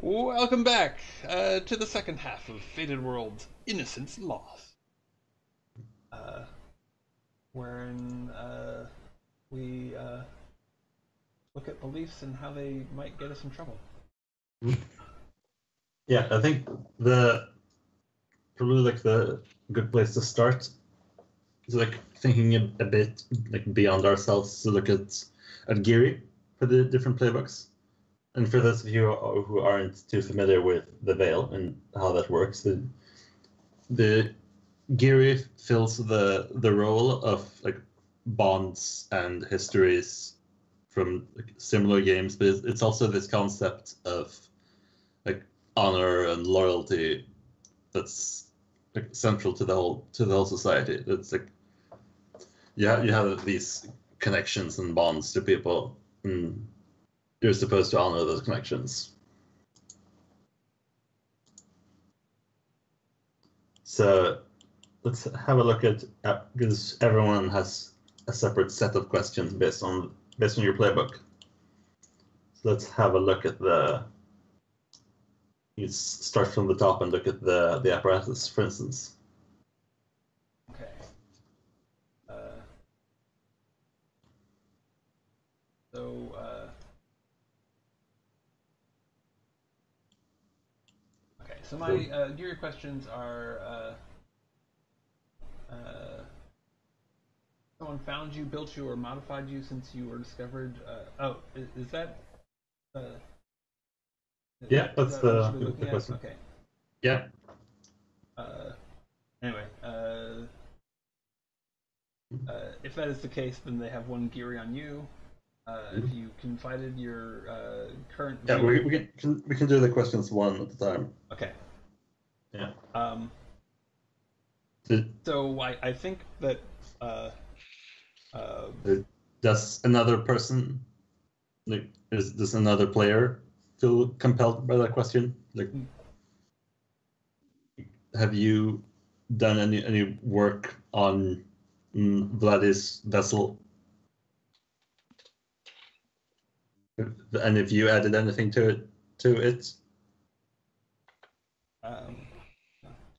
Welcome back to the second half of Fated World's Innocence Lost, uh, wherein we look at beliefs and how they might get us in trouble. Yeah, I think the probably like the good place to start is like thinking a bit like beyond ourselves to look at Geary for the different playbooks. And for those of you who aren't too familiar with the Veil and how that works, the Geary fills the role of like bonds and histories from like, similar games, but it's also this concept of like honor and loyalty that's like central to the whole society. It's like you have these connections and bonds to people, and you're supposed to honor those connections. So let's have a look at because everyone has a separate set of questions based on your playbook. So let's have a look at the. You start from the top and look at the apparatus, for instance. Okay. So my Geary questions are: someone found you, built you, or modified you since you were discovered. Is that? Yeah, that's the question. Okay. Yeah. Anyway, if that is the case, then they have one Geary on you. If you confided your current yeah, view... we can do the questions one at a time. Okay. Yeah. So I think that does another person, like, does another player feel compelled by that question? Like, have you done any work on Vlad's vessel? And if you added anything to it?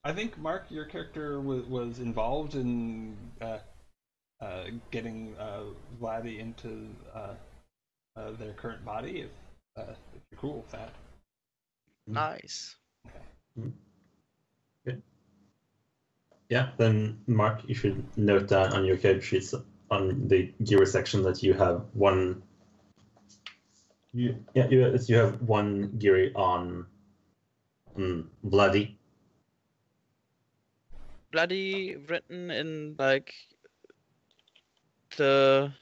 I think Mark, your character was involved in getting Vladdy into their current body. If you're cool with that. Nice. Okay. Okay. Yeah, then Mark, you should note down on your character sheets on the gear section that you have one. You have one Geary on Bloody. Bloody written in like the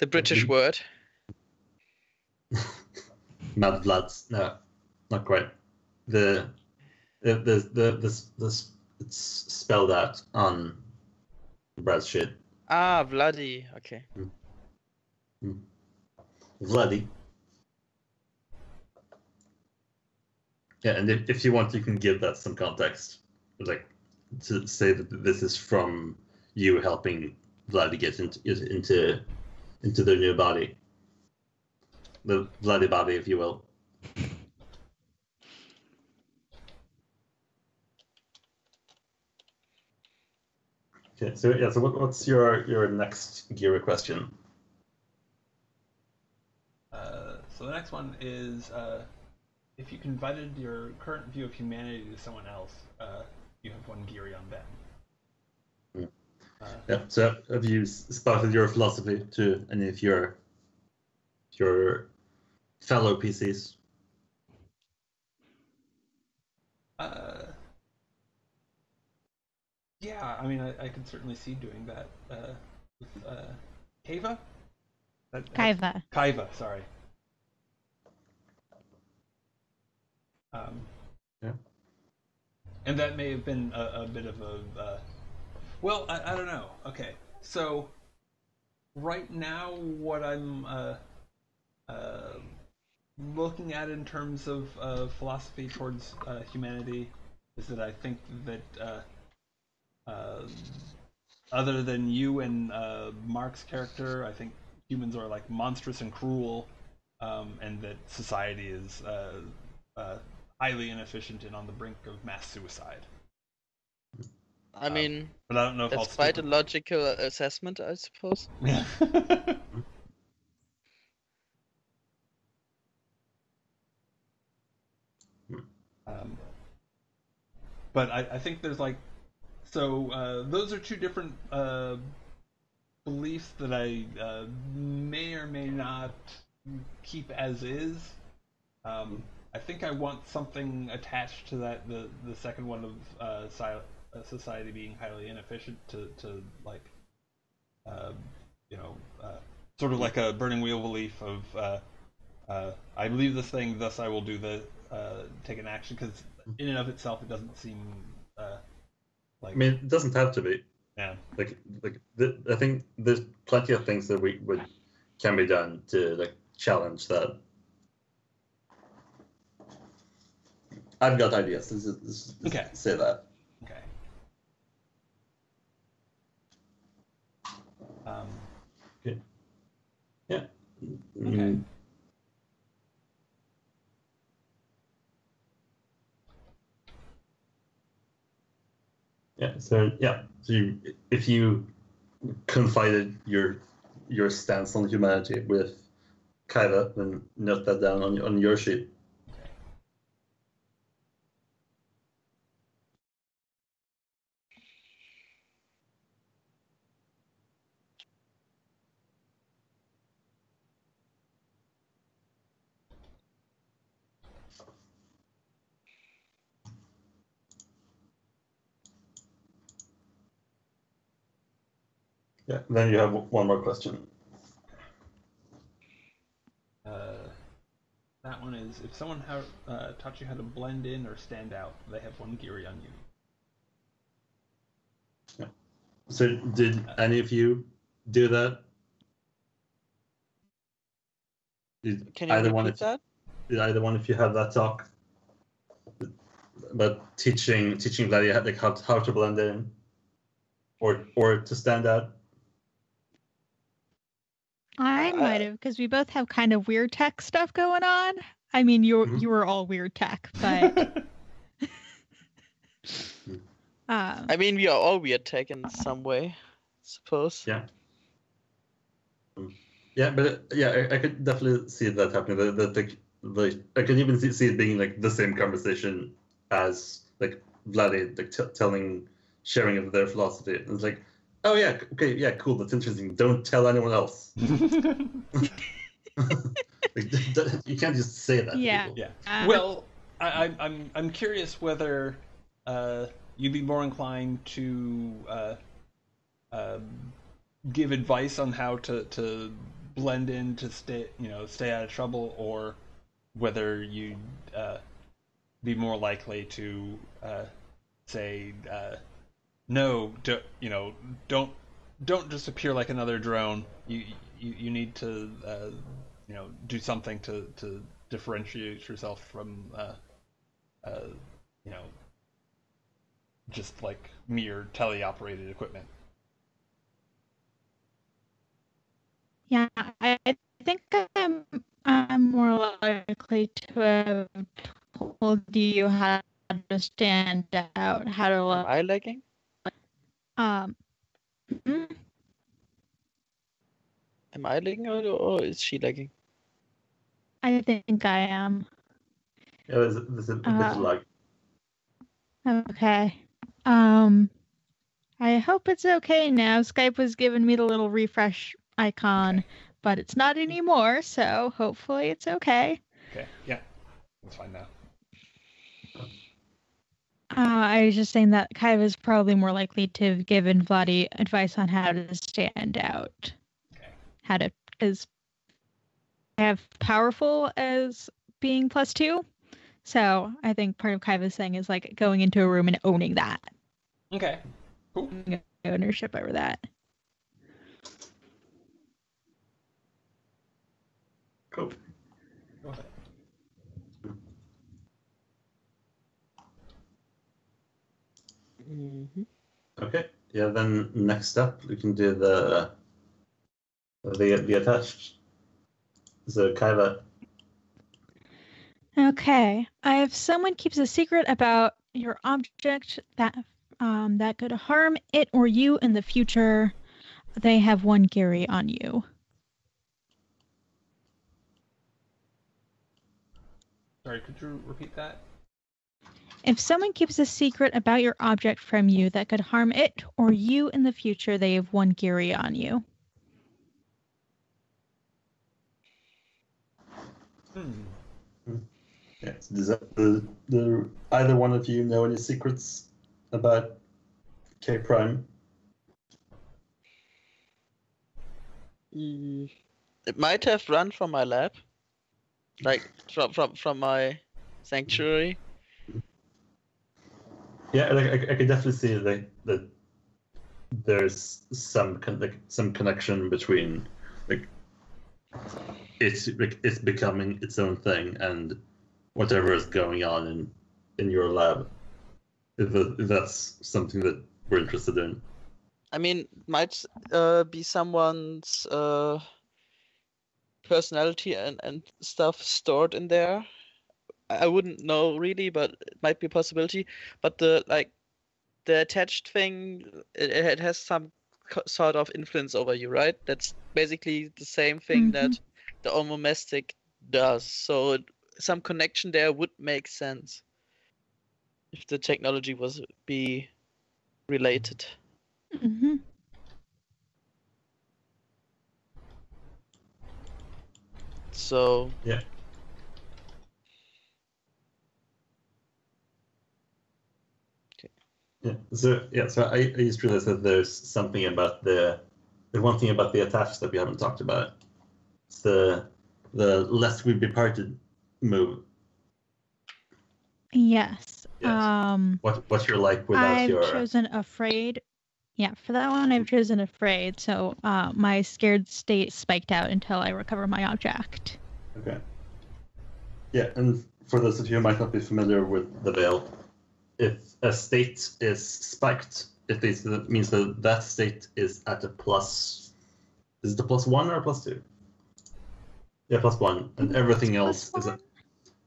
British word. Mad Bloods. No, not quite. The it's spelled out on Brad's sheet. Ah, bloody. Okay. Bloody. Yeah, and if you want, you can give that some context, like to say that this is from you helping Bloody get into their new body, the bloody body, if you will. Okay, so yeah, so what's your next Geary question? So the next one is if you confided your current view of humanity to someone else, you have one Geary on them. Yeah. So have you spouted your philosophy to any of your fellow PCs? Yeah, I mean, I could certainly see doing that with Kaiva? Kaiva. Kaiva, sorry. Yeah. And that may have been a bit of a... well, I don't know. Okay, so right now what I'm looking at in terms of philosophy towards humanity is that I think that other than you and Mark's character, I think humans are like monstrous and cruel, and that society is highly inefficient and on the brink of mass suicide. I mean, but I don't know if that's I'll quite a logical assessment, I suppose. Yeah. But I think there's like, so those are two different beliefs that I may or may not keep as is. I think I want something attached to that. The second one of society being highly inefficient to like, you know, sort of like a burning wheel belief of I believe this thing, thus I will do the take an action, because in and of itself it doesn't seem like. I mean, it doesn't have to be. Yeah. I think there's plenty of things that can be done to like challenge that. I've got ideas. Okay. Say that. Okay. Okay. Yeah. Okay. Yeah. So if you confided your stance on humanity with Kaiva, then note that down on your sheet. Yeah. Then you have one more question. That one is, if someone taught you how to blend in or stand out, they have one Geary on you. Yeah. So did any of you do that? Can you repeat that? Did either one of you have that talk about teaching Vladi like how to blend in or to stand out? I might have, because we both have kind of weird tech stuff going on. I mean, you were all weird tech, but I mean, we are all weird tech in some way, I suppose. Yeah. Yeah, but I could definitely see that happening. Like I could even see it being like the same conversation as like Vladi like sharing of their philosophy. And it's like, oh yeah, okay, yeah, cool, that's interesting. Don't tell anyone else. Like, you can't just say that. Yeah. To people. Yeah. Well, I'm curious whether you'd be more inclined to give advice on how to blend in to stay out of trouble, or whether you'd be more likely to say no, don't just appear like another drone. You need to do something to differentiate yourself from just like mere teleoperated equipment. yeah, I think I'm more likely to have told you how to stand out, how to Am I lagging? mm, Am I lagging or is she lagging? I think I am. Yeah, there's a bit of lag. Okay. I hope it's okay now. Skype was giving me the little refresh icon, but it's not anymore, so hopefully it's okay. Okay, yeah, that's fine now. I was just saying that Kaiva is probably more likely to have given Vladi advice on how to stand out. Okay. How to have powerful as being +2. So I think part of Kaiva's thing is like going into a room and owning that. Okay. Cool. Ownership over that. Cool. Go ahead. Mm-hmm. Okay. Yeah. Then next up, we can do the attached. So Kaiva, Okay. If someone keeps a secret about your object that could harm it or you in the future, they have 1 Gary on you. Sorry, could you repeat that? If someone keeps a secret about your object from you that could harm it or you in the future, they have 1 Gary on you. Yes. Does the either one of you know any secrets about K Prime? It might have run from my lab, like from my sanctuary. Yeah, like, I could definitely see that there's some connection between it's becoming its own thing and whatever is going on in your lab. If that's something that we're interested in. I mean, might be someone's personality and stuff stored in there. I wouldn't know really, but it might be a possibility. But the attached thing, it has some sort of influence over you, right? That's basically the same thing that the omomestic does. So some connection there would make sense if the technology was be related. Mm-hmm. So yeah. Yeah. So I just realized that there's something about the one thing about the attached that we haven't talked about. It's the lest we be parted move. Yes. What you're like without your. I've chosen afraid. Yeah, for that one I've chosen afraid. So my scared state spiked out until I recover my object. Okay. Yeah, and for those of you who might not be familiar with the veil, if a state is spiked, it means that state is at a plus. Is it a +1 or a +2? Yeah, +1, and everything else is a.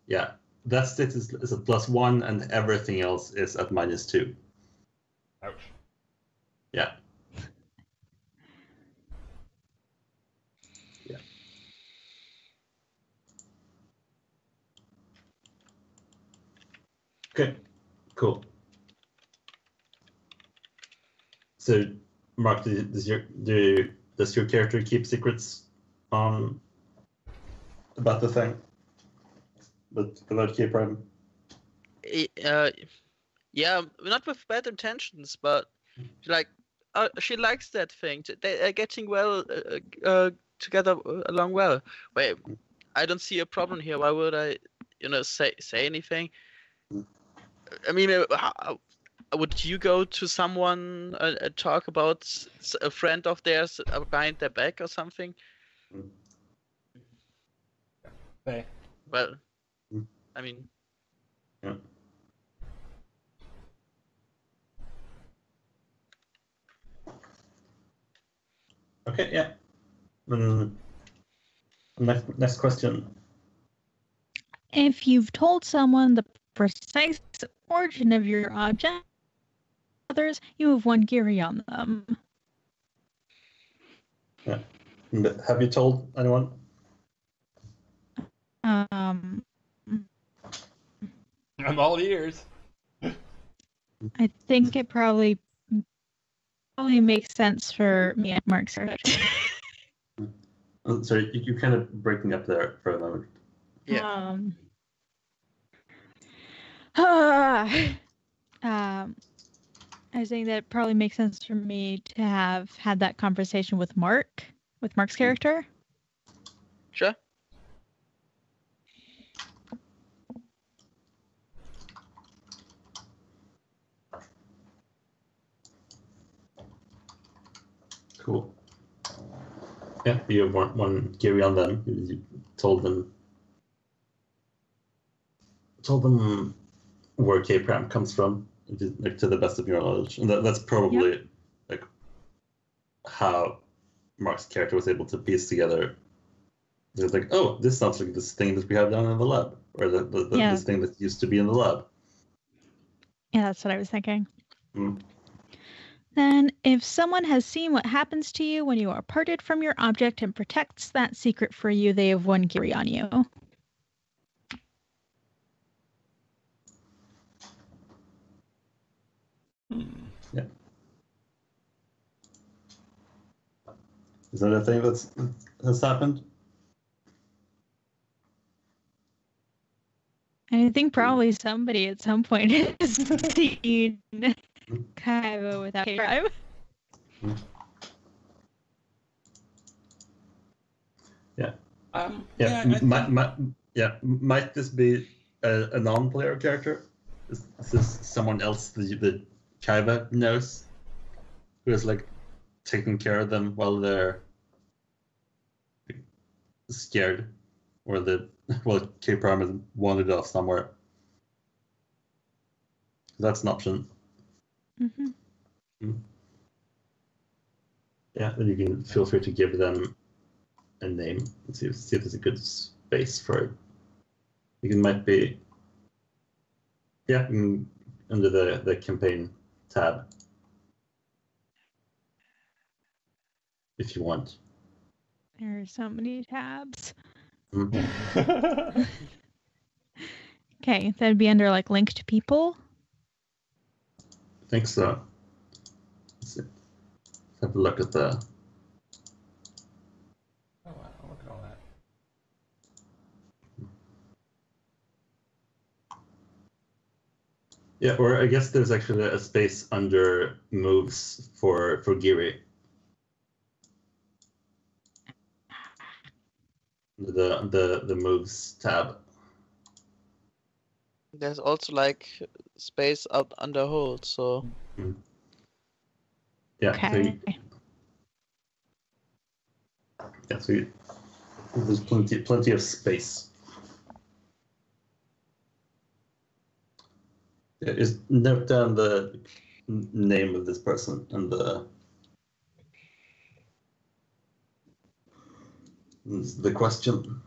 Yeah, that state is a +1, and everything else is at -2. Ouch. Yeah. Yeah. Okay. Cool. So, Mark, does your character keep secrets about the thing? But about K Prime? Yeah, not with bad intentions, but she likes that thing. They are getting well together along well. Wait, I don't see a problem here. Why would I, say anything? I mean, would you go to someone talk about a friend of theirs behind their back or something? Hey. Well, I mean. Yeah. Okay, yeah. Next question. If you've told someone the precise origin of your object, others, you have 1 Gary on them. Yeah. But have you told anyone? I'm all ears. I think it probably makes sense for me and Mark's search. Sorry, you're kind of breaking up there for a moment. Yeah. I was saying that it probably makes sense for me to have had that conversation with Mark's character. Sure. Cool. Yeah, you have one Gary on them. You told them where K-Pram comes from, like to the best of your knowledge, and that's probably like how Mark's character was able to piece together It's like, oh, this sounds like this thing that we have down in the lab, or Yeah. this thing that used to be in the lab. Yeah, that's what I was thinking. Mm. Then, if someone has seen what happens to you when you are parted from your object and protects that secret for you, they have one Giri on you. Yeah. Is that a thing has happened? I think probably somebody at some point has seen Kaiba without crime. Yeah. Yeah. Might this be a non-player character? Is this someone else that Kaiba knows, who is like taking care of them while they're scared, or K-Prime has wandered off somewhere? That's an option. Mm-hmm. Yeah, then you can feel free to give them a name and see if there's a good space for it. You might be, under the campaign tab, if you want. There are so many tabs. Mm-hmm. Okay, that'd be under like linked people. I think so. Let's see. Let's have a look at the. Oh wow! Look at all that. Yeah, or I guess there's actually a space under moves for Giri. The moves tab. There's also like space out under hold, so Yeah. Okay. So there's plenty of space. Yeah, just note down the name of this person and the question.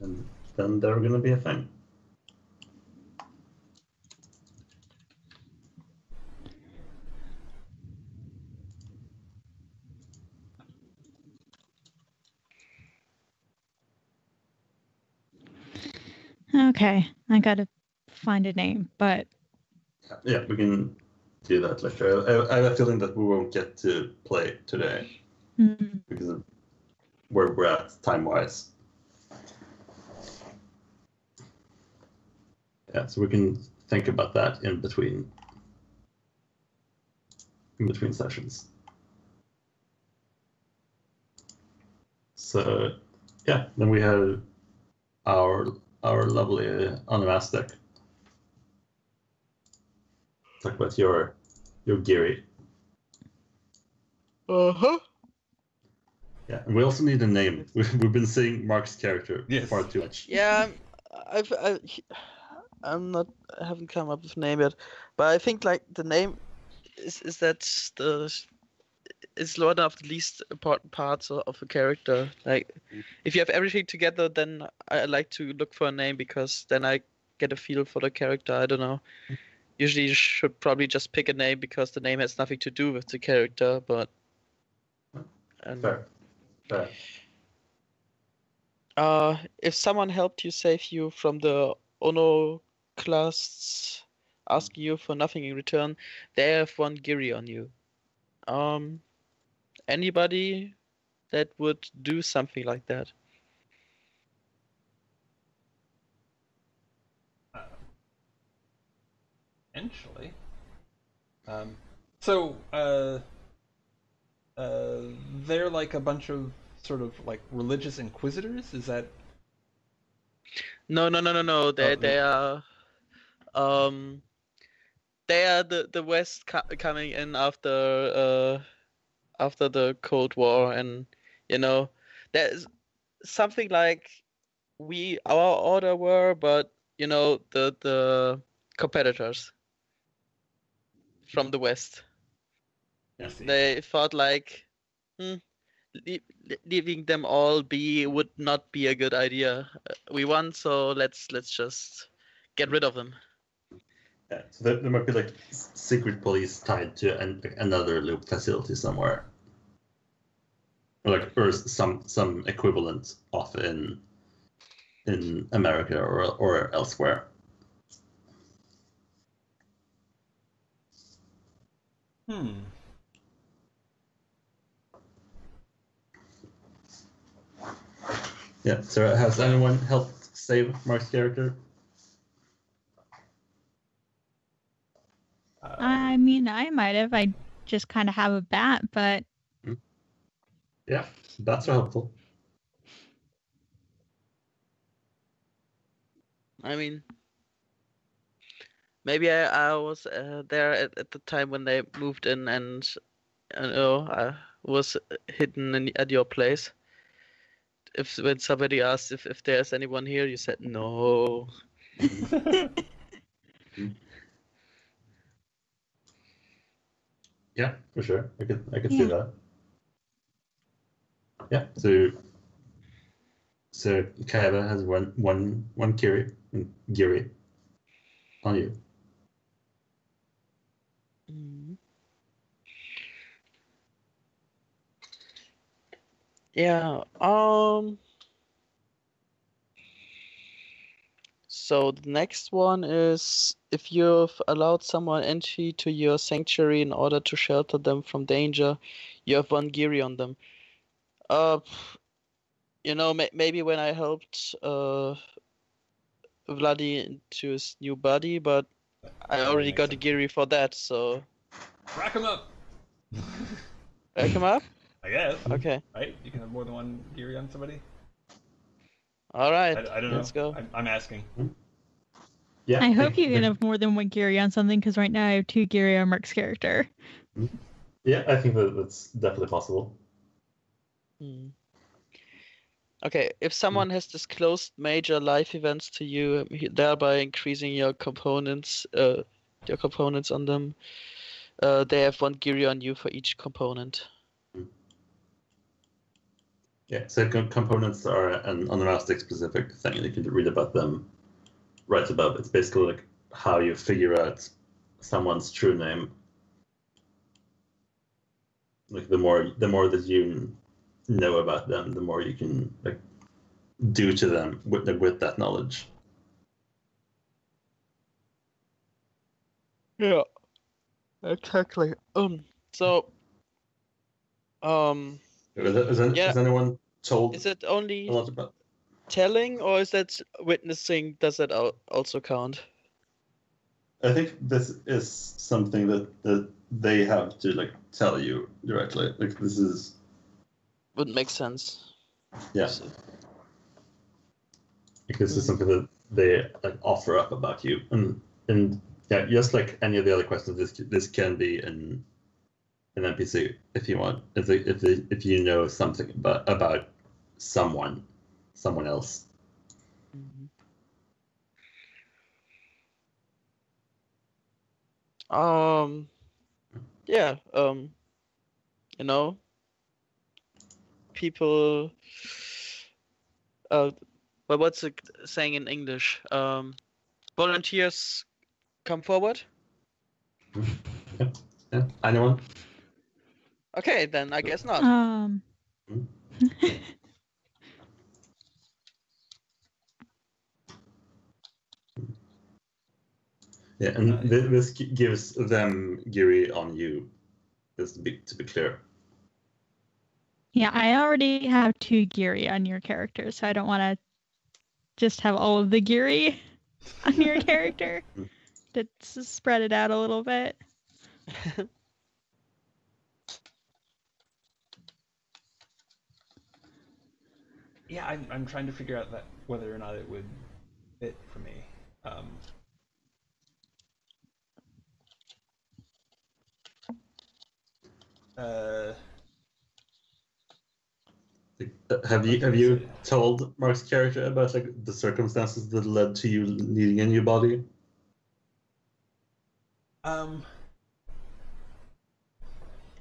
And then they're going to be a thing. Okay, I gotta find a name, but Yeah, we can do that later. I have a feeling that we won't get to play today because of where we're at time-wise. Yeah, so we can think about that in between sessions. So yeah, then we have our lovely unmasked deck. Talk about your Giri. Uh-huh. Yeah, and we also need a name. We've been saying Mark's character far too much. Yeah, I haven't come up with a name yet, but I think like the name is it's one of the least important parts of a character. Like, if you have everything together, then I like to look for a name because then I get a feel for the character. I don't know. Usually, you should probably just pick a name because the name has nothing to do with the character. But Fair. if someone helped you save you from the Ono class asking you for nothing in return, they have one Giri on you. Anybody that would do something like that? Potentially. They're like a bunch of sort of like religious inquisitors. Is that? No. They are the West coming in after the Cold War, and there's something like our order were, but the competitors from the West. I see. They thought like, leaving them all be would not be a good idea. We won, so let's just get rid of them. Yeah, so there might be like secret police tied to another loop facility somewhere, or some equivalent off in America or elsewhere. Yeah. So has anyone helped save Mark's character? I mean, I might have. I just kind of have a bat, but Yeah, bats are helpful. I mean, maybe I was there at the time when they moved in, and I was hidden at your place. When somebody asked if there's anyone here, you said no. Yeah, for sure. I could see Yeah. that. Yeah. So Kaiba has one Giri on you. Yeah. So the next one is if you've allowed someone entry to your sanctuary in order to shelter them from danger, you have one Giri on them. Maybe when I helped Vladi into his new body, but I already got a Giri for that, so Rack him up. rack him up? I guess. Okay. Right? You can have more than one Geary on somebody. All right. I don't know. Let's go. I'm asking. Yeah. I hope you can have more than one Gary on something, because right now I have 2 Gary on Mark's character. Yeah, I think that's definitely possible. Okay, if someone has disclosed major life events to you, thereby increasing your components on them, they have one Giri on you for each component. Yeah, so components are an onomastic specific thing, and you can read about them right above. It's basically like how you figure out someone's true name. Like the more that you know about them, the more you can like do to them with that knowledge. Yeah, exactly. So, Is anyone told is it a only lot about? telling, or is that witnessing? Does that also count? I think this is something that they have to like tell you directly. Like this is Would make sense. yeah. Like this is something that they like offer up about you, and yeah, just like any of the other questions, this can be an NPC if you want. If you know something about someone else. Yeah. People. But what's it saying in English? Volunteers come forward. Yeah. Anyone? Okay, then I guess not. Yeah, and this gives them Giri on you, just to be clear. Yeah, I already have 2 Giri on your character, so I don't want to just have all of the Giri on your character. Let's spread it out a little bit. Yeah, I'm trying to figure out whether or not it would fit for me. Have you told Mark's character about like the circumstances that led to you needing a new body?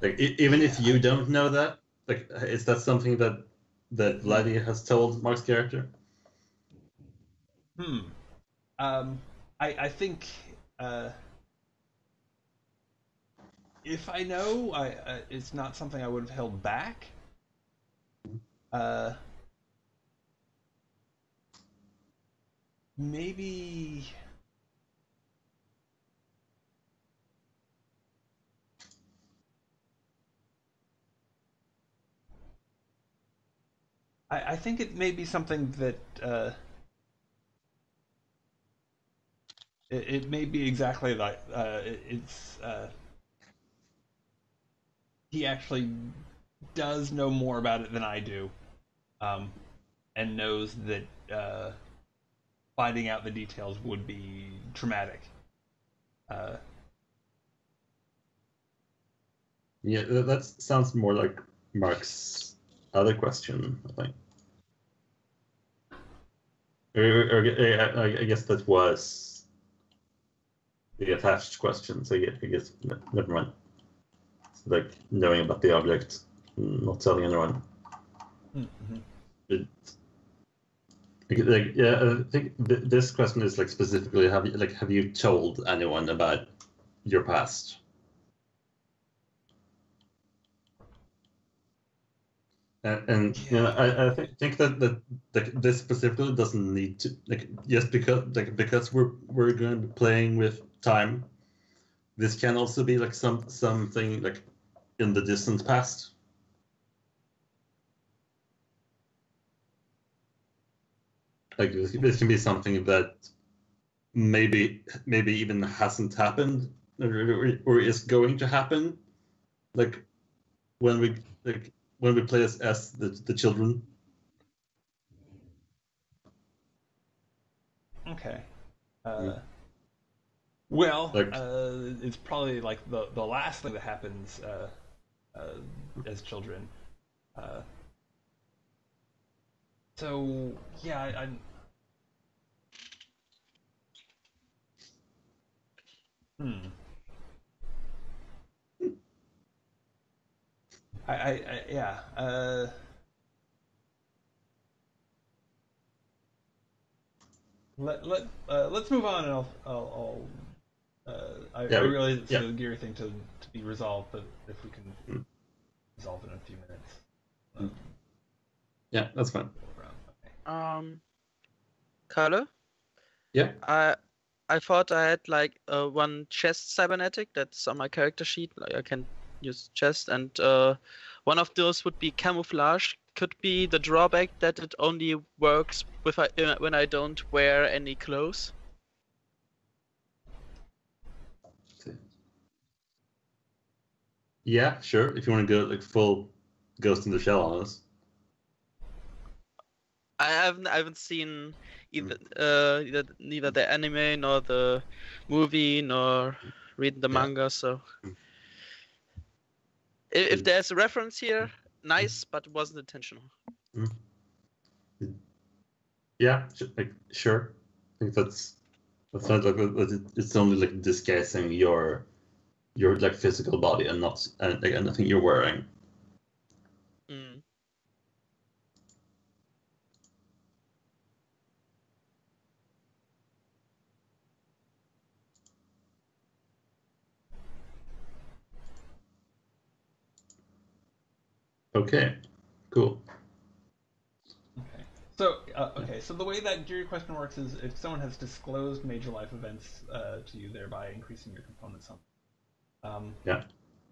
Like even if you don't know that, like is that something that Vladdy has told Mark's character? I think if I know, it's not something I would have held back. Maybe. I think it may be something that it may be exactly like it's he actually does know more about it than I do, and knows that finding out the details would be traumatic. Yeah, that sounds more like Mark's other question, I think. I guess that was the attached question, so I guess never mind. It's like knowing about the object, not telling anyone. Mm-hmm. I think this question is like specifically have you told anyone about your past? And Yeah. you know, I think that like this specifically doesn't need to like just because we're going to be playing with time. This can also be like something like in the distant past. Like this can be something that maybe even hasn't happened or is going to happen. Like when we play as the children. Okay. Well, Like it's probably like the last thing that happens as children. So yeah, I'm. Hmm. Yeah. Let's move on, and I realize it's a Geary thing to be resolved, but if we can resolve it in a few minutes. Yeah, that's fine. Okay. Carlo? Yeah. I thought I had like one chest cybernetic that's on my character sheet. Like I can use chest, and one of those would be camouflage. Could be the drawback that it only works with when I don't wear any clothes. Yeah, sure. If you want to go like full Ghost in the Shell on us. I haven't seen either neither the anime nor the movie nor reading the manga, so if there's a reference here, nice, but it wasn't intentional. Yeah, like sure. I think that's not like it's only like disguising your like physical body and not like anything you're wearing. Okay, cool. Okay. So the way that Geary question works is if someone has disclosed major life events to you, thereby increasing your component sum. Yeah.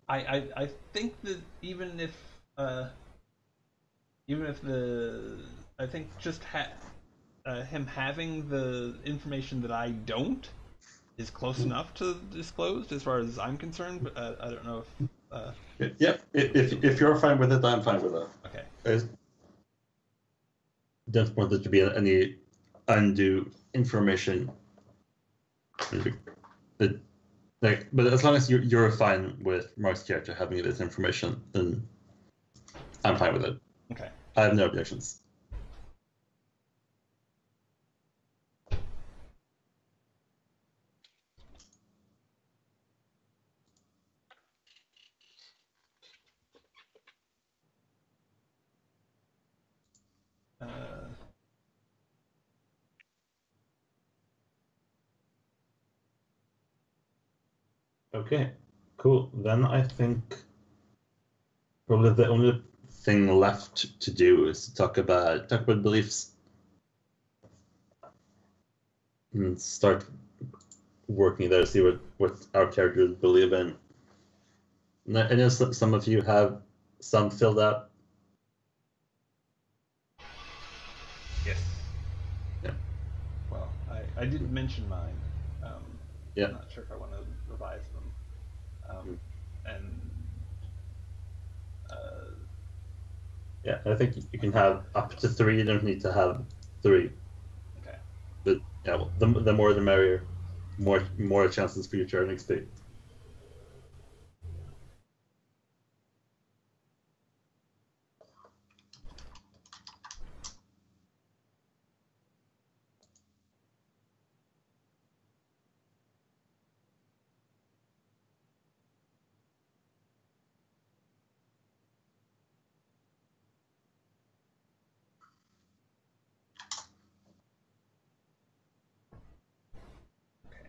I think that even if the I think just him having the information that I don't is close enough to disclosed as far as I'm concerned. But I don't know if. Yeah. If you're fine with it, I'm fine with it. Okay. I don't want there to be any undue information. But as long as you're fine with Mark's character having this information, then I'm fine with it. Okay. I have no objections. Okay, cool. Then I think probably the only thing left to do is to talk about beliefs and start working there, see what our characters believe in. And I know some of you have some filled out. Yes. Yeah. Well, I didn't mention mine. Yeah. I'm not sure if I want to revise them. And Yeah, I think you can have up to 3. You don't need to have 3. okay. But yeah, well, the more the merrier. More chances for you to earn XP. Okay.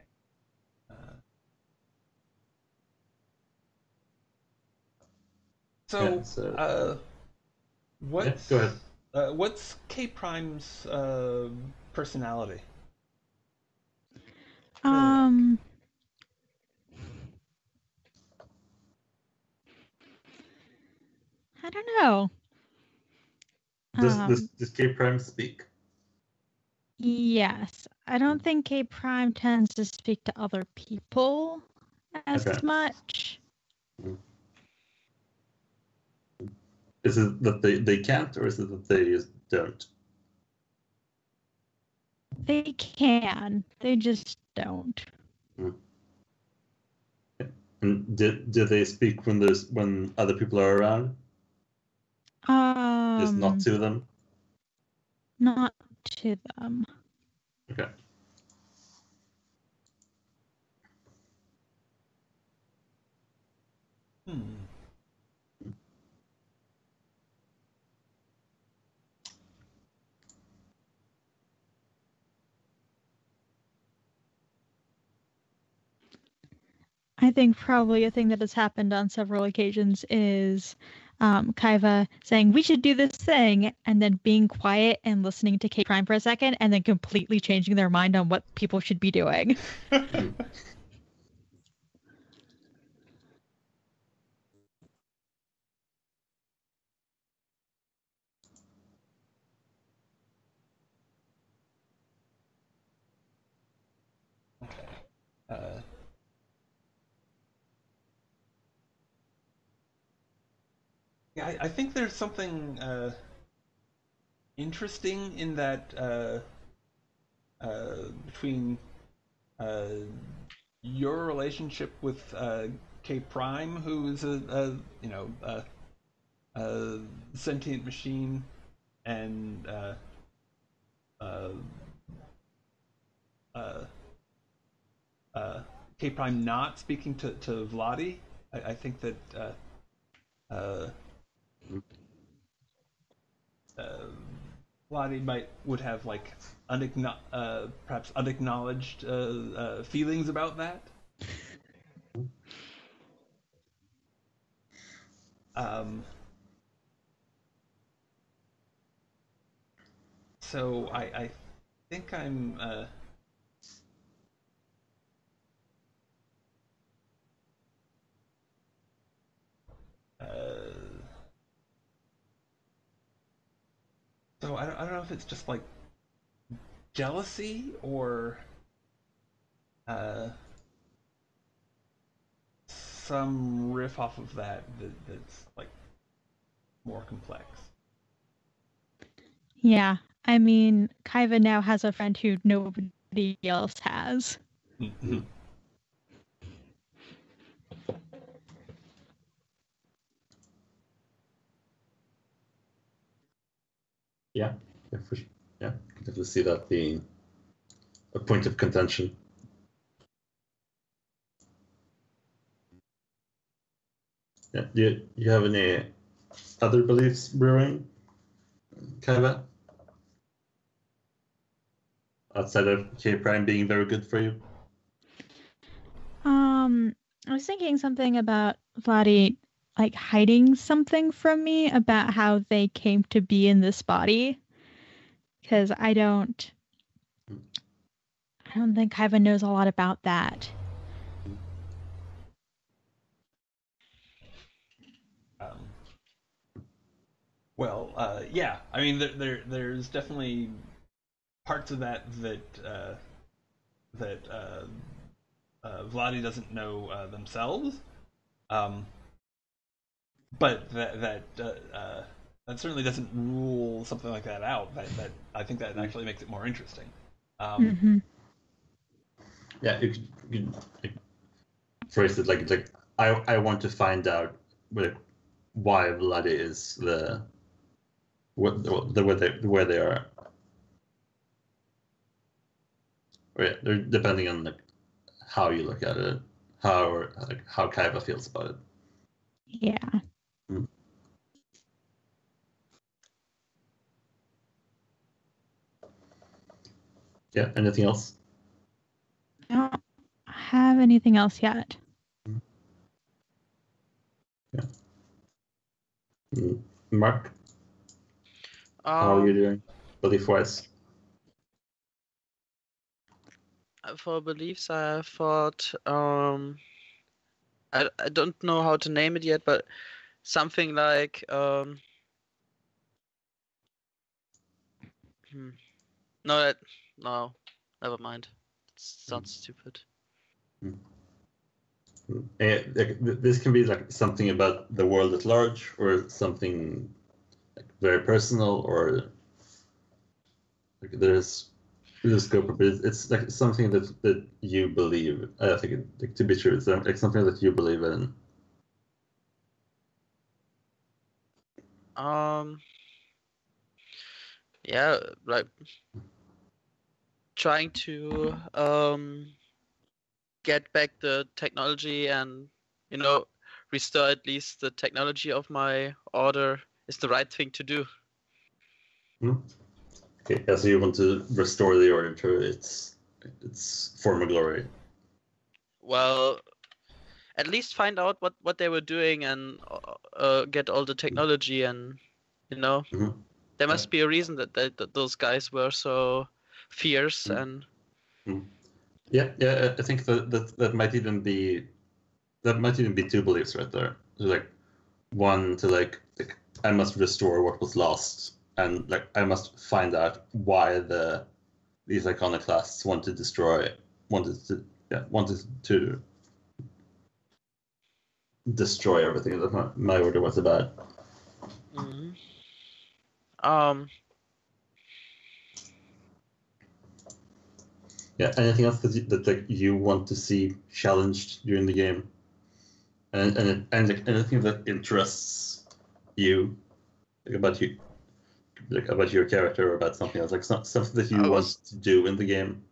Yeah, So, so what's go ahead. what's K Prime's personality? Um, I don't know. Does K Prime speak? Yes, I don't think K Prime tends to speak to other people as Okay. much. Is it that they can't, or is it that they don't? They can, they just don't. And do they speak when other people are around? Just not to them? Not to them. Okay. Hmm. I think probably a thing that has happened on several occasions is Kaiva saying, we should do this thing, and then being quiet and listening to K Prime for a second, and then completely changing their mind on what people should be doing. Okay. Yeah, I think there's something interesting in that between uh, your relationship with K Prime, who is a sentient machine, and uh, uh, K Prime not speaking to Vladi. I think that uh, uh, Vladi would have like perhaps unacknowledged feelings about that. Um, so I think I'm so I don't know if it's just like jealousy or uh, some riff off of that's like more complex. Yeah, I mean, Kaiva now has a friend who nobody else has. Mm-hmm. Yeah, for sure. Yeah, I can definitely see that being a point of contention. Yeah. Do you have any other beliefs brewing, Kaiba? Outside of K Prime being very good for you? I was thinking something about Vladdy like hiding something from me about how they came to be in this body, because I don't think Kaiba knows a lot about that. Yeah. I mean, there's definitely parts of that Vladdy doesn't know themselves. Um, but that certainly doesn't rule something like that out. That I think that actually makes it more interesting. Mm-hmm. Yeah, you could like, phrase it like it's like I want to find out like, why Vladdy is where they are. Or, yeah, depending on like how you look at it, how Kaiba feels about it. Yeah. Mm. Yeah. Anything else? I don't have anything else yet. Yeah. Mark, how are you doing, belief-wise? For beliefs, I thought I don't know how to name it yet, but something like no, never mind. It sounds stupid. This can be like something about the world at large, or something like very personal, or like there's the scope of it. It's like something that you believe. I think like, to be true, it's like something that you believe in. Yeah, like trying to get back the technology and restore at least the technology of my order is the right thing to do. Okay, yeah, so you want to restore the order to its former glory. Well, at least find out what they were doing and get all the technology, and there must be a reason that those guys were so fierce and I think that might even be two beliefs right there. So, like one to like I must restore what was lost, and like I must find out why these iconoclasts wanted to destroy everything that my order was about. Yeah. Anything else that like you want to see challenged during the game, and like, anything that interests you, like about you, like about your character, or about something else, like something that you want to do in the game.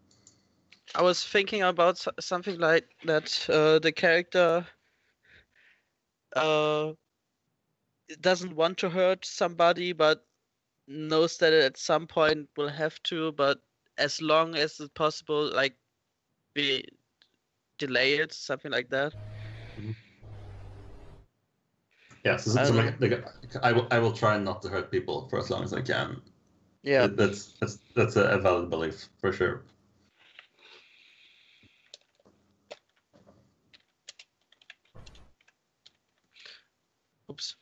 I was thinking about something like that. The character doesn't want to hurt somebody, but knows that at some point will have to. But as long as it's possible, like be delay it, something like that. Yeah, so like I will try not to hurt people for as long as I can. Yeah, that's a valid belief for sure. Oops.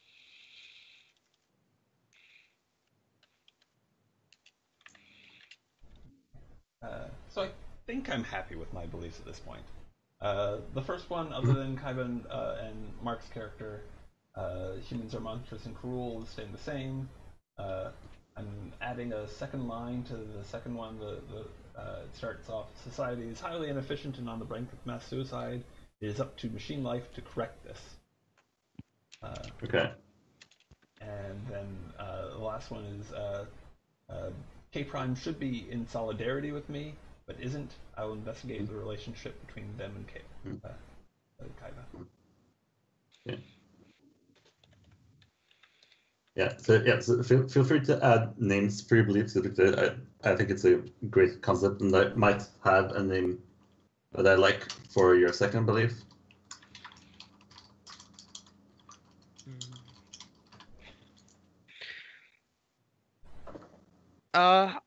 So I think I'm happy with my beliefs at this point. The first one, other than Kaiba and Mark's character, humans are monstrous and cruel, is staying the same. I'm adding a second line to the second one. It starts off: society is highly inefficient and on the brink of mass suicide. It is up to machine life to correct this. Okay. And then the last one is K Prime should be in solidarity with me, but isn't. I will investigate the relationship between them and Kaiba. Yeah. So feel free to add names for your beliefs. I think it's a great concept, and I might have a name that I like for your second belief.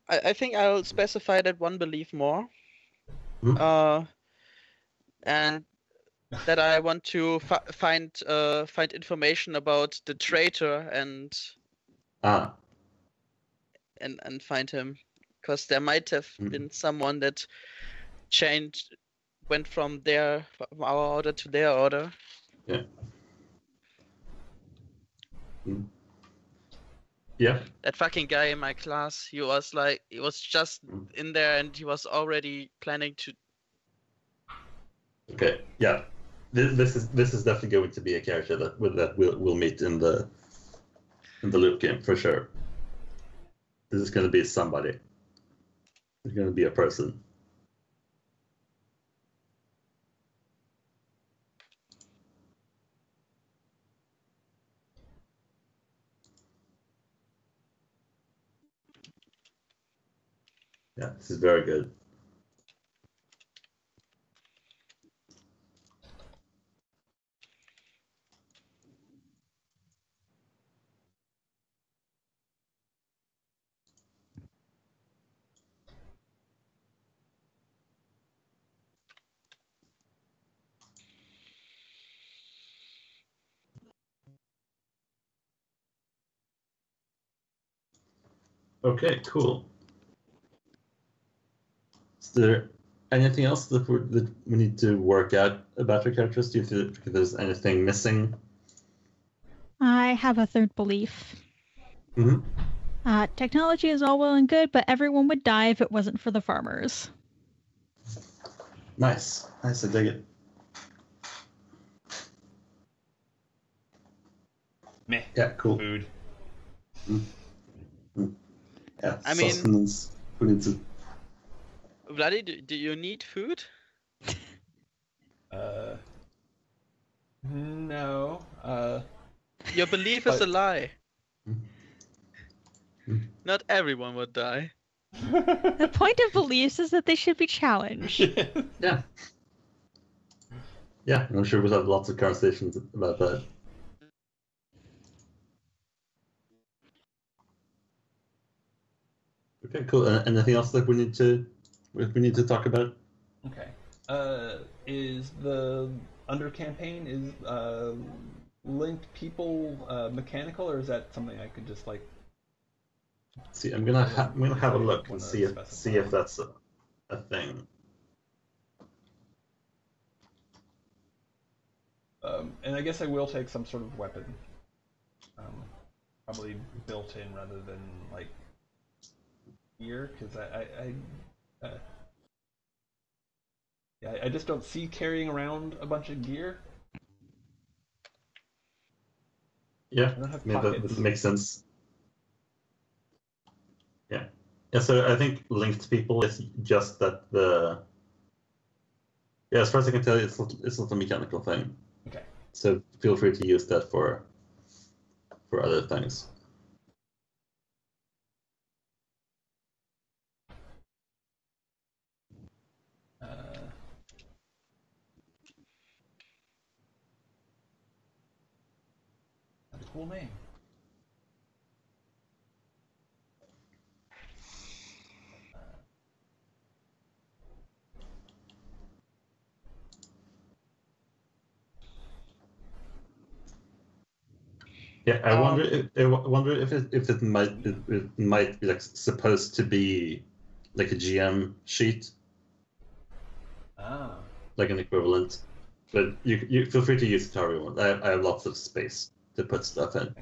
I think I'll specify that one belief more. Hmm? And that I want to find information about the traitor and Ah. find him, because there might have been someone that went from our order to their order. Yeah. Yeah. That fucking guy in my class, he was just in there and he was already planning to. Okay. Yeah. This is definitely going to be a character that we'll meet in the loop game for sure. This is going to be somebody. It's going to be a person. Yeah, this is very good. Okay, cool. Is there anything else that we need to work out about your characters? Do you feel there's anything missing? I have a third belief. Mm-hmm. Technology is all well and good, but everyone would die if it wasn't for the farmers. Nice. I dig it. Meh. Yeah, cool. Food. Yeah, I mean, sustenance. Who needs it? Bloody, do you need food? No. Your belief is a lie. Mm-hmm. Not everyone would die. The point of beliefs is that they should be challenged. Yeah. Yeah, I'm sure we'll have lots of conversations about that. Okay, cool. Anything else that we need to talk about? Okay. Is the under campaign linked people mechanical, or is that something I could just like? See, I'm gonna have a look and see if that's a thing. And I guess I will take some sort of weapon, probably built in rather than like gear, because I just don't see carrying around a bunch of gear. Yeah, I don't have that makes sense. Yeah. Yeah, so I think linked people is just that as far as I can tell, it's not a mechanical thing. Okay. So feel free to use that for other things. That's a cool name. Yeah, I wonder if it might be like supposed to be like a GM sheet, like an equivalent. But you feel free to use it however you want. I have lots of space to put stuff in.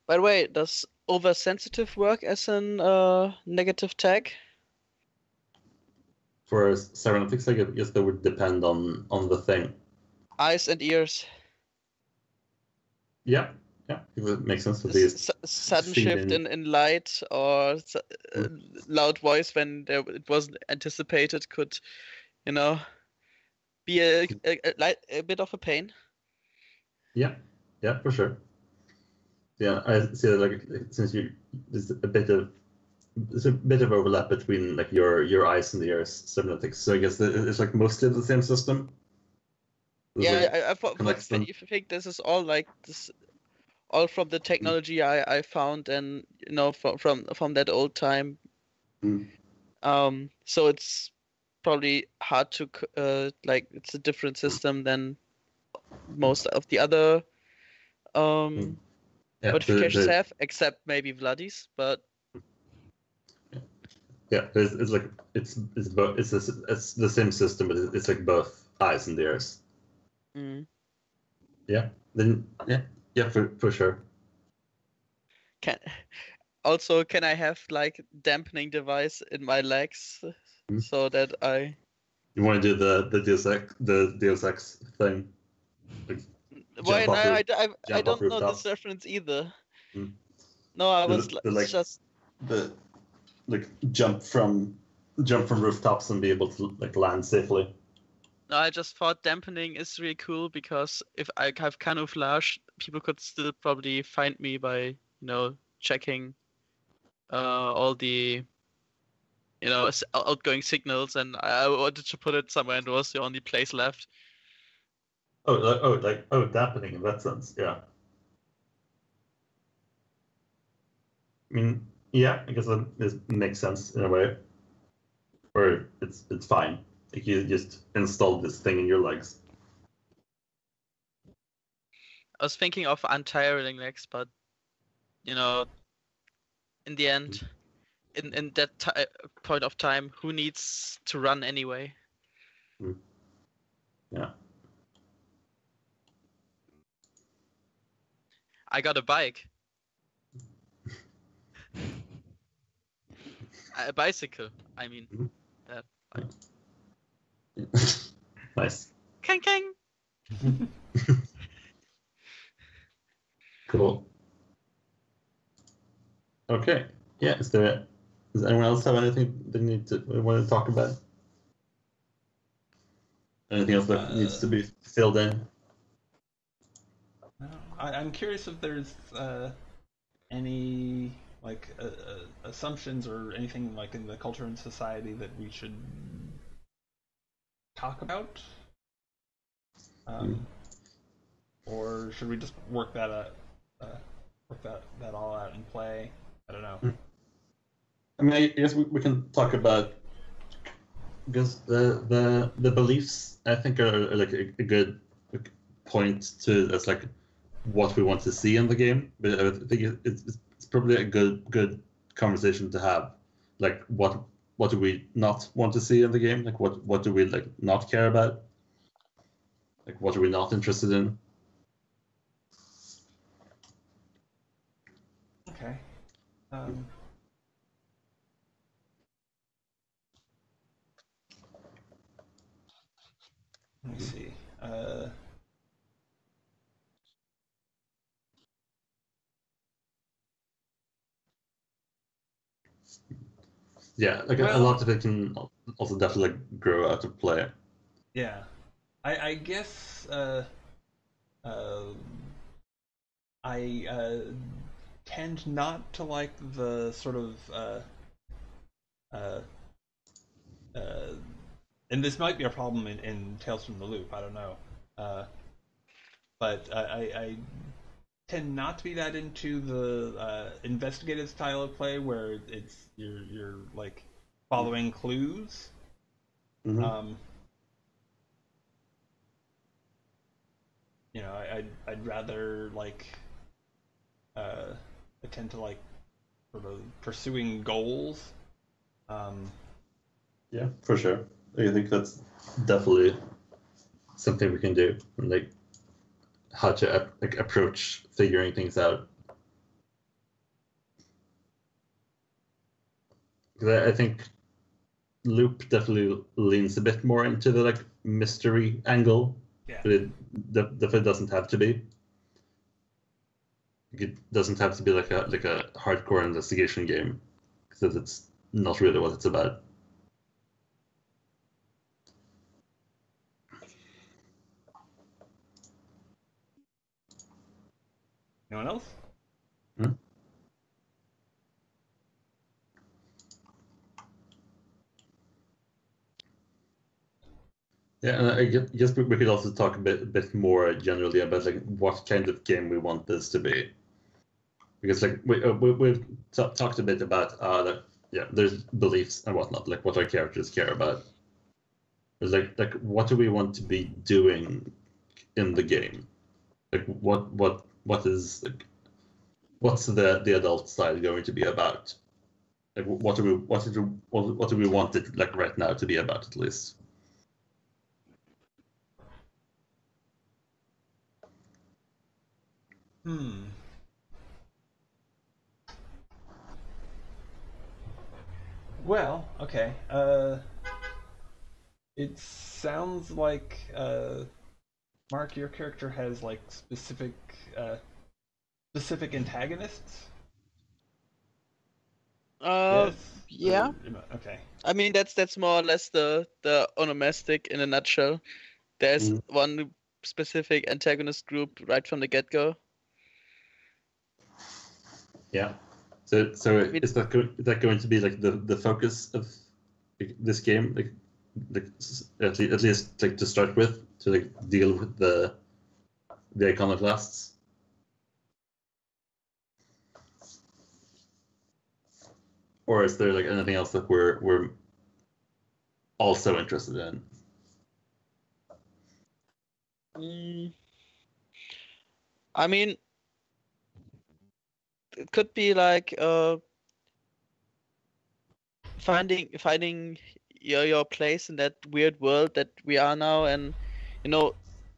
By the way, does oversensitive work as an negative tag? For cybernetics, I guess that would depend on the thing. Eyes and ears. Yeah, it makes sense. These sudden shift in light or loud voice when it wasn't anticipated could, be a bit of a pain. Yeah, for sure. Yeah, I see that. Like, since there's a bit of overlap between like your eyes and the ears cybernetics. So I guess it's like mostly the same system. Yeah, I think this is all like this. all from the technology I found, and from that old time. Mm. So it's probably hard to like, it's a different system than most of the other Yeah, modifications have, except maybe Vladis, but yeah, it's like it's both it's the same system, but it's like both eyes and ears. Yeah, then yeah, for sure. can I have like dampening device in my legs so that I You want to do the Deus Ex thing? Like, why I jump off don't know rooftops. this reference either. Mm. No, I was like just the like jump from rooftops and be able to like land safely. no, I just thought dampening is really cool because if I have camouflage, people could still probably find me by checking all the outgoing signals, and I wanted to put it somewhere, and it was the only place left. Dampening in that sense, yeah. I mean, yeah, I guess that makes sense in a way. Where it's fine. Like you just installed this thing in your legs. I was thinking of untiring legs, but in the end, in that point of time, who needs to run anyway? Yeah. I got a bike. A bicycle, I mean. That bike. Nice. Kang kang. Cool. Okay. Yeah. Does anyone else have anything they want to talk about? Anything else that needs to be filled in? I'm curious if there's any like assumptions or anything like in the culture and society that we should talk about, or should we just work that all out and play? I don't know. I mean, I guess we can talk about, because the beliefs I think are like a good point to as like what we want to see in the game, but I think it's probably a good conversation to have. Like what do we not want to see in the game? Like what do we like not care about? Like what are we not interested in? Okay. Let me see. Yeah, like a lot of it can also definitely like grow out of play. Yeah, I guess I tend not to like the sort of and this might be a problem in Tales from the Loop. I don't know, but I tend not to be that into the investigative style of play where it's you're like following clues. Mm-hmm. I'd rather like I tend to like sort of pursuing goals. Yeah, for sure. I think that's definitely something we can do, and like how to like approach figuring things out. Because I think Loop definitely leans a bit more into the like mystery angle, Yeah. but it definitely doesn't have to be. It doesn't have to be like a hardcore investigation game, because it's not really what it's about. Anyone else? Hmm? Yeah, and I guess we could also talk a bit more generally about like what kind of game we want this to be. because like we've talked a bit about there's beliefs and whatnot, like what our characters care about. It's like what do we want to be doing in the game? Like what is like what's the adult side going to be about? Like what do we want it like right now to be about at least? Well, okay. It sounds like Mark, your character has like specific antagonists. Yes. Yeah. Okay. I mean, that's more or less the onomastic in a nutshell. There's one specific antagonist group right from the get-go. Yeah. So is that going to be like the focus of this game, like at least like to start with, to like deal with the iconoclasts? Or is there like anything else that we're also interested in? I mean, it could be like finding your place in that weird world that we are now, and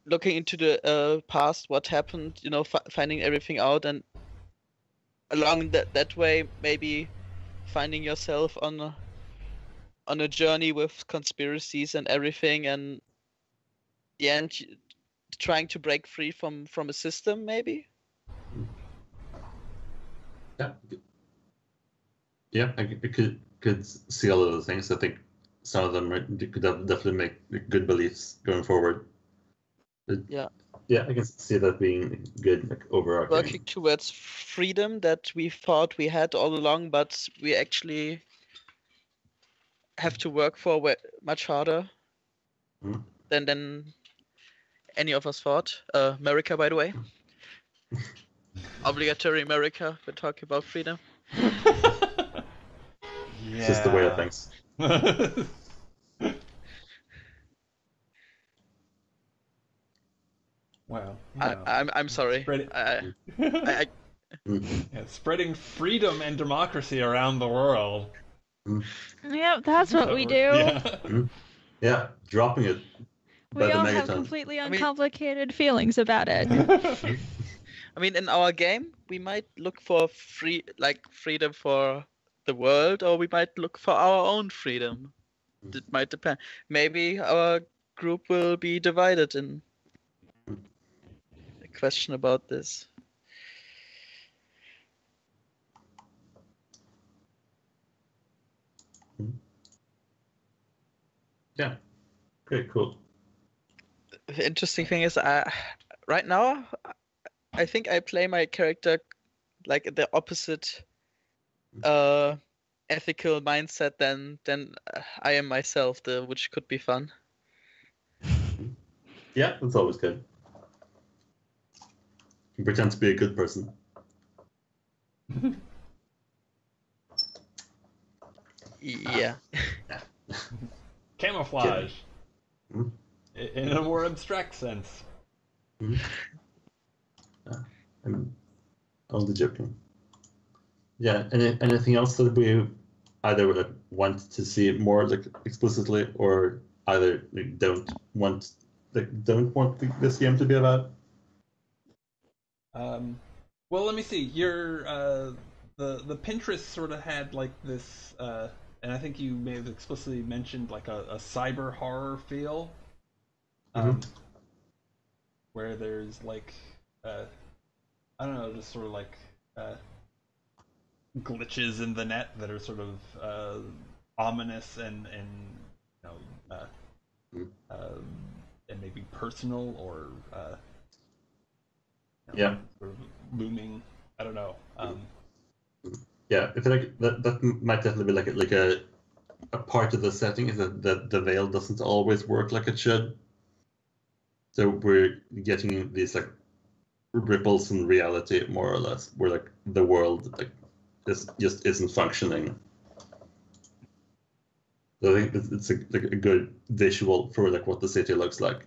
looking into the past, what happened, finding everything out, and along that way maybe finding yourself on a journey with conspiracies and everything, and the end trying to break free from a system maybe. Yeah, I could see all of those things. I think some of them could definitely make good beliefs going forward. Yeah, I can see that being good, like overarching. Working towards freedom that we thought we had all along, but we actually have to work for much harder than any of us thought. America, by the way. Obligatory America. We're talking about freedom. It's just the way of things. Wow. I'm sorry. Spreading freedom and democracy around the world. Yep, that's what we do. Yeah, dropping it. We all have completely uncomplicated feelings about it. I mean, in our game, we might look for freedom for the world, or we might look for our own freedom. It might depend. Maybe our group will be divided in a question about this. Yeah. Okay, cool. The interesting thing is, right now, I think I play my character like the opposite ethical mindset than I am myself, which could be fun. Yeah, that's always good. You pretend to be a good person. Yeah. Camouflage. In a more abstract sense. I'm only joking. Yeah, anything else that we either like, want to see more like explicitly, or either like, don't want this game to be about? Well, let me see. Your the Pinterest sort of had like this, and I think you may have explicitly mentioned like a cyber horror feel, where there's like I don't know, just sort of like glitches in the net that are sort of ominous and and maybe personal or sort of looming. I don't know. Yeah, I feel like that might definitely be like a part of the setting is that the veil doesn't always work like it should. So we're getting these like ripples in reality, more or less, where like the world like just isn't functioning. So I think it's like a good visual for like what the city looks like.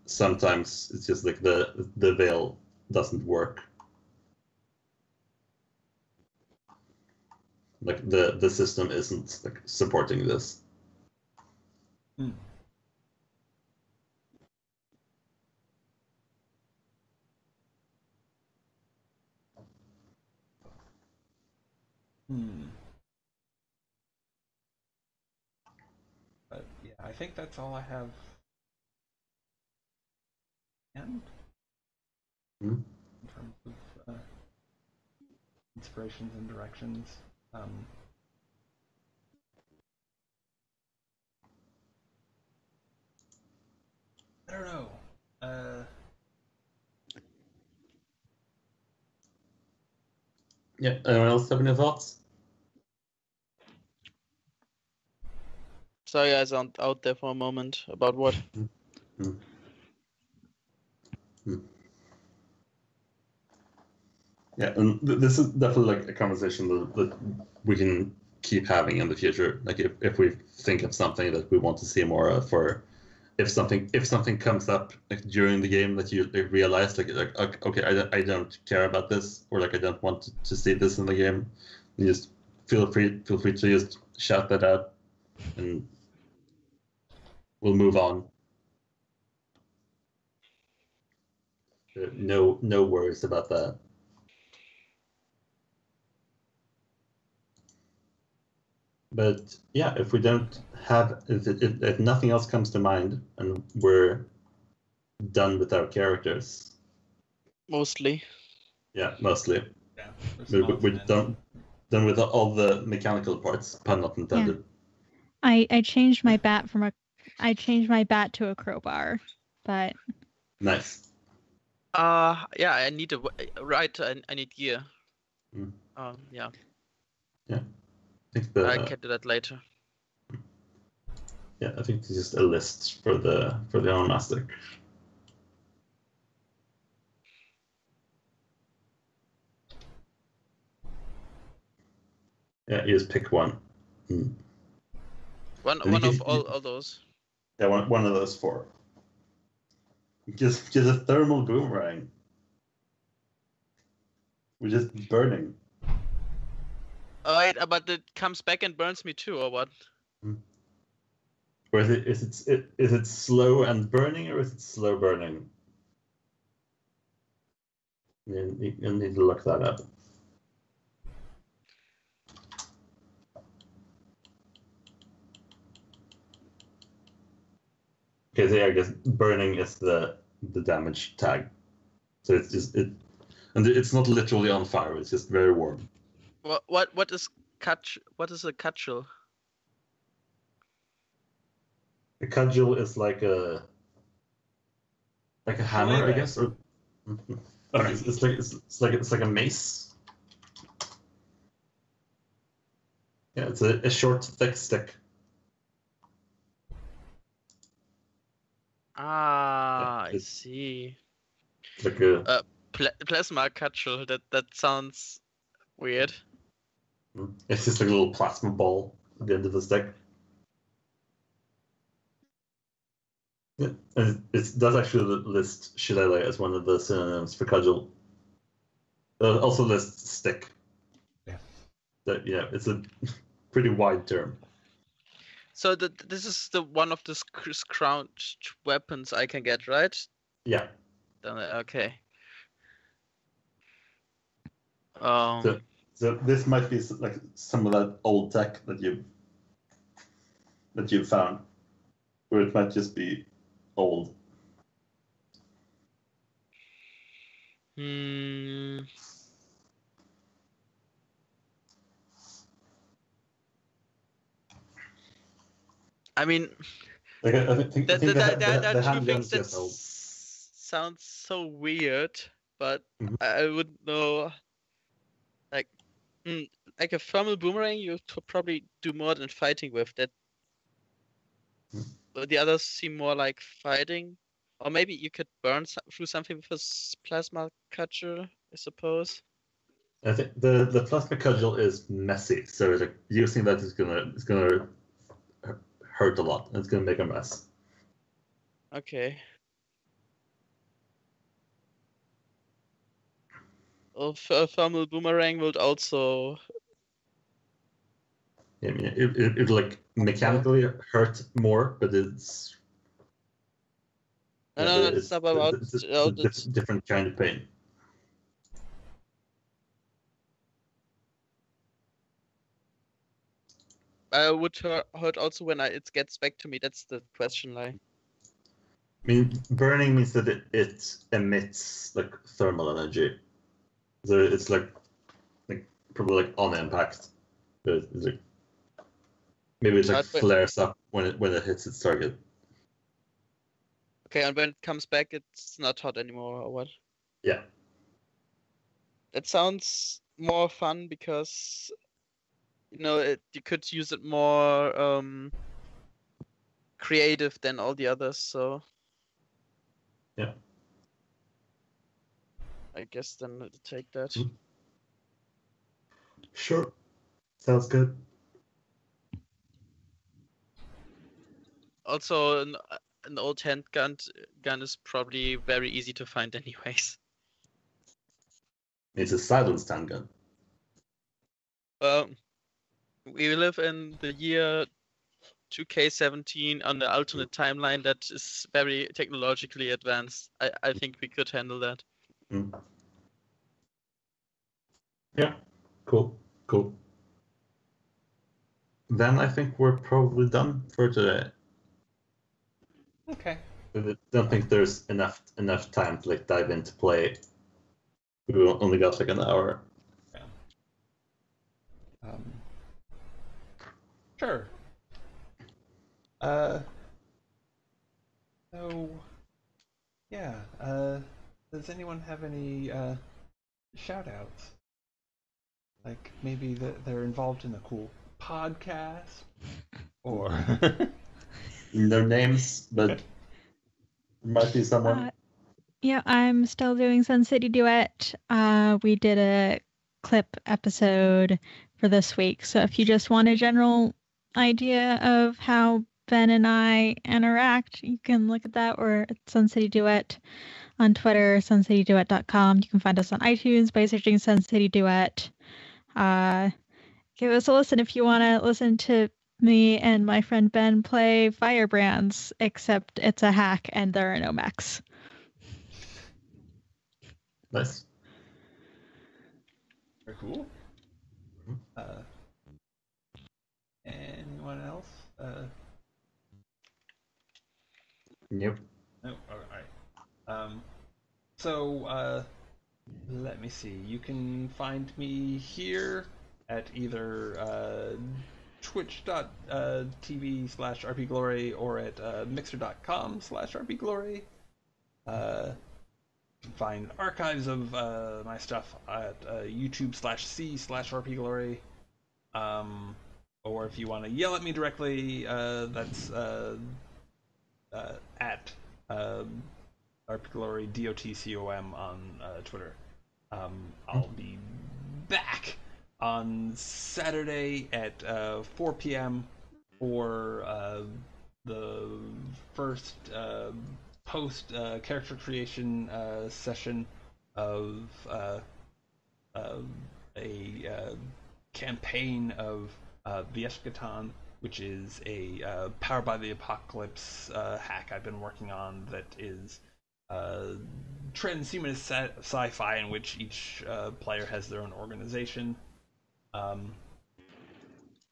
Sometimes it's just like the veil doesn't work. Like the system isn't like supporting this. Hmm. But yeah, I think that's all I have. And Hmm. in terms of inspirations and directions. I don't know. Yeah. Anyone else have any thoughts? Sorry, I sound out there for a moment. About what? Hmm. Hmm. Yeah, and this is definitely like a conversation that we can keep having in the future. Like if we think of something that we want to see more of, or if something comes up like during the game that you like, realize like okay, I don't care about this, or like I don't want to see this in the game, you just feel free to just shout that out, and we'll move on. No worries about that. But yeah, if we don't have, if nothing else comes to mind, and we're done with our characters, Mostly. yeah, mostly, Yeah, we're done with all the mechanical parts, pun not intended. I changed my bat to a crowbar, but Nice. Yeah, I need I need gear. Mm. Yeah. Yeah, I can do that later. Yeah, I think it's just a list for the Armor Master. Yeah, you just pick one. Mm. One of all those. Yeah, one of those four. Just a thermal boomerang. We're just burning. Oh wait, but it comes back and burns me too, or what? Or is it slow and burning, or is it slow burning? You need to look that up. Okay, so yeah, I guess burning is the damage tag. So it's just and it's not literally on fire. It's just very warm. What is What is a cudgel? A cudgel is like a hammer, I guess. Or okay, it's like a mace. Yeah, it's a short, thick stick. Ah, Yeah, I see. Like a Plasma cudgel. That sounds weird. it's just like a little plasma ball at the end of the stick. Yeah, and it does actually list shillelagh as one of the synonyms for cudgel. Also lists stick. Yeah. That yeah, it's a pretty wide term. So this is the one of the scrounged weapons I can get, right? Yeah. Okay. So this might be like some of that old tech that you've found, or it might just be old. I mean, Like I think there are the two handguns things that just old. sound so weird, but Mhm. I wouldn't know. Like, like a thermal boomerang, you could probably do more than fighting with that. But the others seem more like fighting. Or maybe you could burn through something with a plasma cudgel, I suppose. I think the plasma cudgel is messy, so like using that is gonna hurt a lot. And it's gonna make a mess. Okay. A thermal boomerang would also. I mean, it like mechanically hurt more, but it's No, it's not about it's a different kind of pain. I would hurt also when it gets back to me. That's the question, like. I mean, burning means that it emits like thermal energy, so it's like probably like on impact. It's like, maybe it like flares up when it hits its target. Okay, and when it comes back, it's not hot anymore, or what? Yeah. That sounds more fun because, you could use it more creative than all the others, so. Yeah. I guess then I'll take that. Sure. Sounds good. Also, an old handgun is probably very easy to find anyways. It's a silenced handgun. We live in the year 2K17 on the alternate timeline that is very technologically advanced. I think we could handle that. Yeah, cool. Then I think we're probably done for today. Okay. I don't think there's enough time to like dive into play. We only got like an hour. Yeah. Sure. So, yeah. Does anyone have any shout-outs? Like maybe they're involved in a cool podcast, or no names, but might be someone. Yeah, I'm still doing Sun City Duet. We did a clip episode for this week, so if you just want a general idea of how Ben and I interact, you can look at that. We're at Sun City Duet on Twitter, suncityduet.com. You can find us on iTunes by searching Sun City Duet. Give us a listen if you want to listen to me and my friend Ben play Firebrands, except it's a hack and there are no mechs. Nice. Very cool. Anyone else? Nope. No. All right. So let me see. You can find me here at either twitch.tv/rpglory or at mixer.com/rpglory. You can find archives of my stuff at youtube.com/c/rpglory. Or if you want to yell at me directly, that's at rpglory DOTCOM on Twitter. I'll be back on Saturday at 4 p.m. for the first post character creation session of a campaign of the Eschaton, which is a Powered by the Apocalypse hack I've been working on that is transhumanist sci-fi in which each player has their own organization.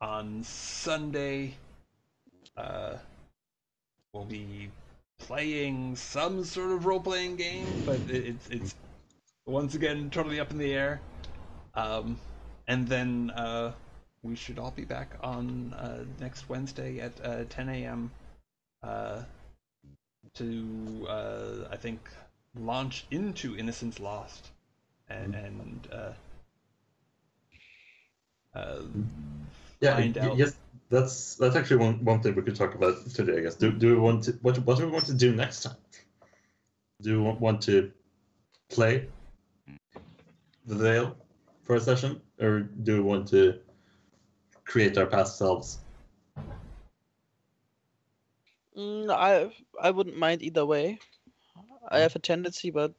On Sunday, we'll be playing some sort of role-playing game, but it's once again totally up in the air. And then we should all be back on next Wednesday at 10 a.m. To I think launch into Innocence Lost and find out. Yes, that's actually one thing we could talk about today. I guess. Do we want to? What do we want to do next time? Do you want to play the Veil for a session, or do you want to create our past selves? I wouldn't mind either way. I have a tendency, but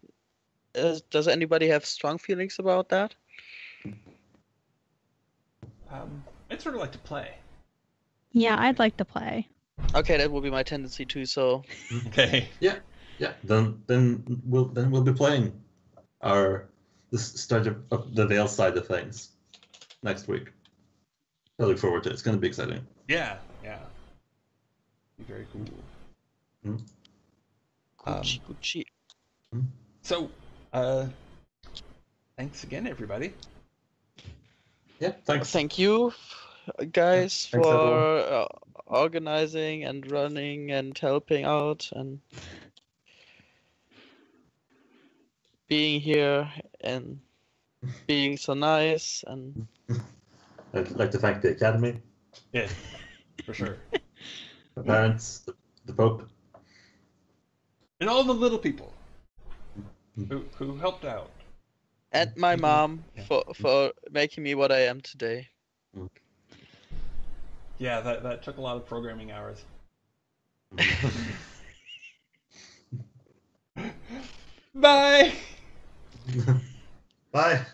does anybody have strong feelings about that? I'd sort of like to play. Yeah, I'd like to play. Okay, that will be my tendency too. So Okay. Yeah. Then we'll be playing the start of the Veil side of things next week. I look forward to it. It's going to be exciting. Yeah. Be very cool. Gucci. So, thanks again, everybody. Yeah, thanks. Thank you, guys, Thanks, for everyone. organizing and running and helping out and being here and being so nice. And I'd like to thank the Academy, Yeah, for sure. the parents, the Pope. And all the little people who helped out. and my mom for making me what I am today. Yeah, that took a lot of programming hours. Bye! Bye.